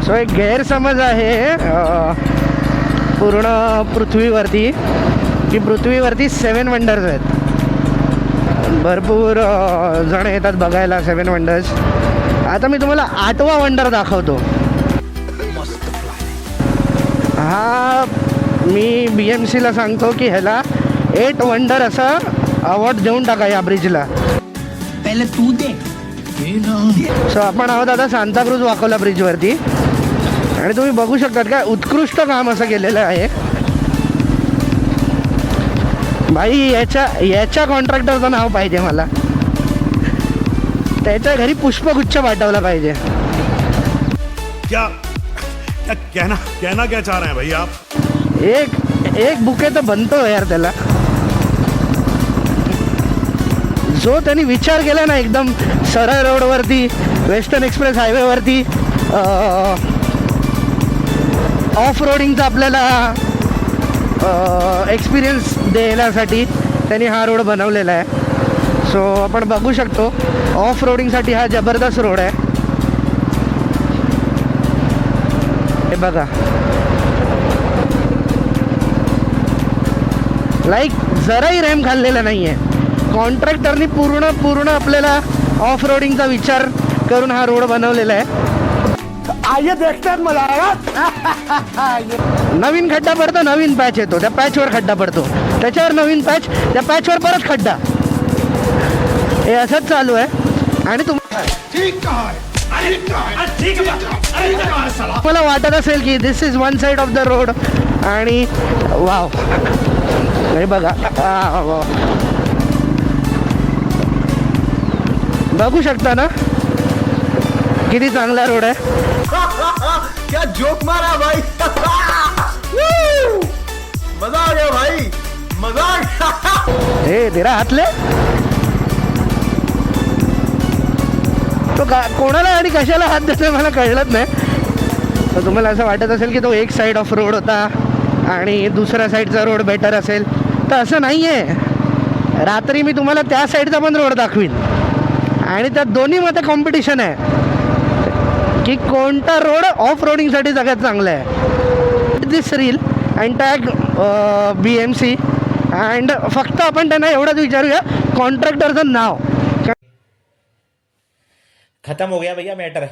So एक गैरसमज आहे पूर्ण पृथ्वीवरती की पृथ्वीवरती 7 वंडर्स आहेत. भरपूर जण येतात बघायला 7 वंडर्स. आता मी तुम्हाला 8वा वंडर दाखवतो. हा मी BMCला सांगतो की ह्याला 8 वंडर असा अवॉर्ड देऊन टाका या ब्रिजला. पहिले तू दे. सो आपण आहोत आता सांताक्रूज वाकोला ब्रिजवरती आणि तुम्ही बघू शकतात काय उत्कृष्ट काम असं केलेलं आहे भाई. याच्या कॉन्ट्रॅक्टरचं नाव पाहिजे मला. त्याच्या घरी पुष्पगुच्छ पाठवला पाहिजे. क्या कहना क्या चाह रहे हैं भाई आप? एक बुके तर बनतो यार त्याला. जो त्यांनी विचार केला ना एकदम सरळ रोडवरती वेस्टर्न एक्सप्रेस हायवेवरती ऑफ रोडिंगचा आपल्याला एक्सपिरियन्स देण्यासाठी त्यांनी हा रोड बनवलेला आहे. सो आपण बघू शकतो ऑफ रोडिंगसाठी हा जबरदस्त रोड आहे. हे बघा लाईक जराही रॅम खाल्लेला नाही आहे. कॉन्ट्रॅक्टरनी पूर्ण आपल्याला ऑफ रोडिंगचा विचार करून हा रोड बनवलेला आहे. आइए देखते हैं मजा आएगा. नवीन खड्डा पडतो, नवीन पॅच येतो, त्या पॅचवर खड्डा पडतो, त्याच्यावर नवीन पॅच, त्या पॅचवर परत खड्डा. हे असंच चालू आहे. आणि मला वाटत असेल की this is one side of the road आणि वाव हे बघा बघू शकता ना किती चांगला रोड आहे. क्या जोक मारा भाई. मजा आ गया भाई, मजा आ गया. हे तेरा हातले तो कोणाला आणि कशाला हात देतोय मला कळलंच नाही. तर तुम्हाला असं वाटत असेल की तो एक साईड ऑफ रोड होता आणि दुसऱ्या साईडचा रोड बेटर असेल, तर असं नाही आहे. रात्री मी तुम्हाला त्या साईडचा पण रोड दाखवीन आणि त्या दोन्हीमध्ये कॉम्पिटिशन आहे की कोणता रोड ऑफ रोडिंगसाठी सगळ्यात चांगला आहे. This reel and tag BMC and फक्त आपण त्यांना एवढंच विचारूया कॉन्ट्रॅक्टरचं नाव. खत्म हो गया भैया मैटर.